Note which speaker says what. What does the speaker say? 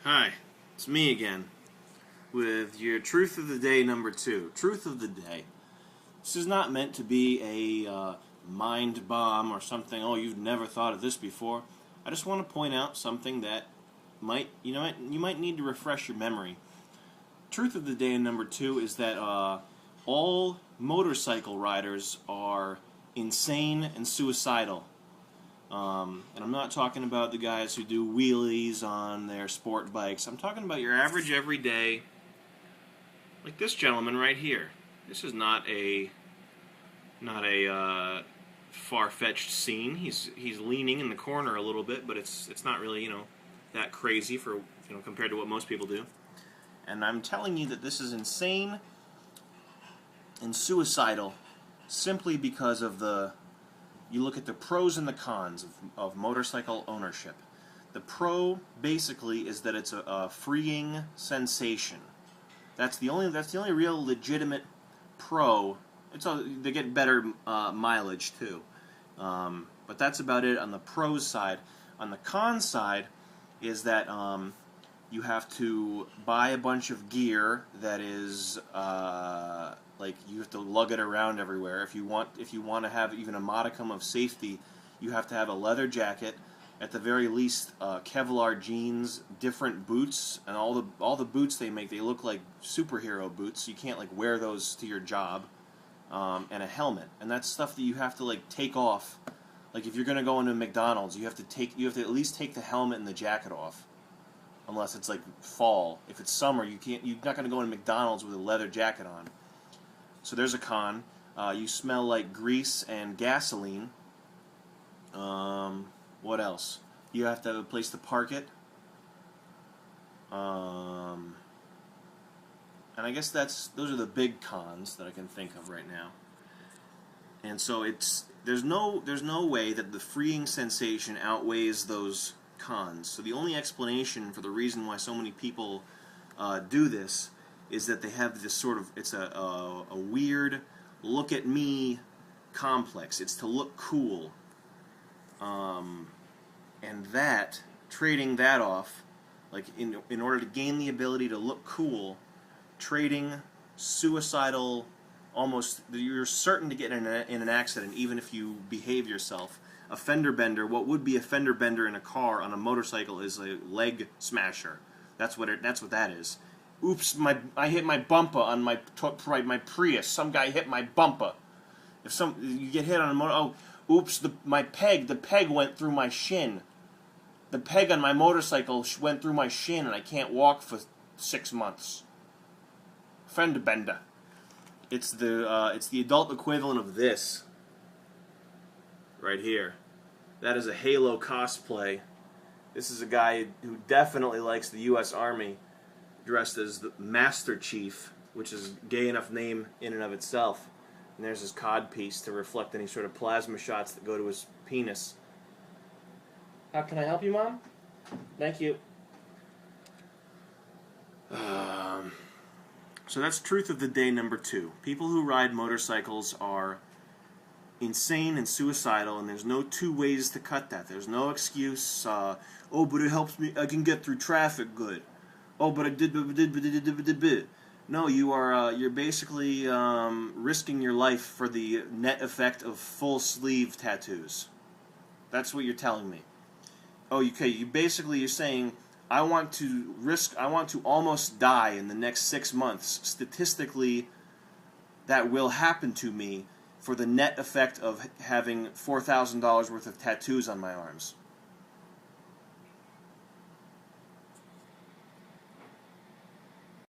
Speaker 1: Hi, it's me again with your Truth of the Day number 2. Truth of the Day. This is not meant to be a mind bomb or something, oh, you've never thought of this before. I just want to point out something that you might need to refresh your memory. Truth of the Day number 2 is that all motorcycle riders are insane and suicidal. And I'm not talking about the guys who do wheelies on their sport bikes. I'm talking about your average everyday, like this gentleman right here. This is not a far-fetched scene. He's leaning in the corner a little bit, but it's not really that crazy for compared to what most people do. And I'm telling you that this is insane and suicidal simply because of you look at the pros and the cons of motorcycle ownership. The pro basically is that it's a freeing sensation. That's the only real legitimate pro. They get better mileage too, but that's about it on the pros side. On the cons side is that you have to buy a bunch of gear that is like you have to lug it around everywhere. If you want to have even a modicum of safety, you have to have a leather jacket, at the very least Kevlar jeans, different boots, and all the boots they make, they look like superhero boots. So you can't wear those to your job, and a helmet, and that's stuff that you have to take off. Like if you're going to go into McDonald's, you have to at least take the helmet and the jacket off. Unless it's fall. If it's summer, you're not going to go into McDonald's with a leather jacket on. So there's a con. You smell like grease and gasoline. What else? You have to have a place to park it. And I guess those are the big cons that I can think of right now. And so there's no way that the freeing sensation outweighs those cons. So the only explanation for the reason why so many people do this is that they have this it's a weird look at me complex. It's to look cool, and trading that off, in order to gain the ability to look cool, trading suicidal, almost you're certain to get in an accident even if you behave yourself. A fender bender, what would be a fender bender in a car on a motorcycle, is a leg smasher. That's what that is. Oops, I hit my bumper on my Prius. Some guy hit my bumper. If you get hit on a motor, oh, oops, the peg went through my shin. The peg on my motorcycle went through my shin, and I can't walk for 6 months. Fender bender. It's the adult equivalent of this. Right here. That is a Halo cosplay. This is a guy who definitely likes the U.S. Army, dressed as the Master Chief, which is a gay enough name in and of itself. And there's his codpiece to reflect any sort of plasma shots that go to his penis. How can I help you, Mom? Thank you. So that's Truth of the Day number 2. People who ride motorcycles are insane and suicidal, and there's no two ways to cut that. There's no excuse, oh, but it helps me, I can get through traffic good. Oh, but I did. No, you're basically risking your life for the net effect of full sleeve tattoos. That's what you're telling me. Oh, okay, you're saying, I want to almost die in the next 6 months. Statistically, that will happen to me for the net effect of having $4,000 worth of tattoos on my arms.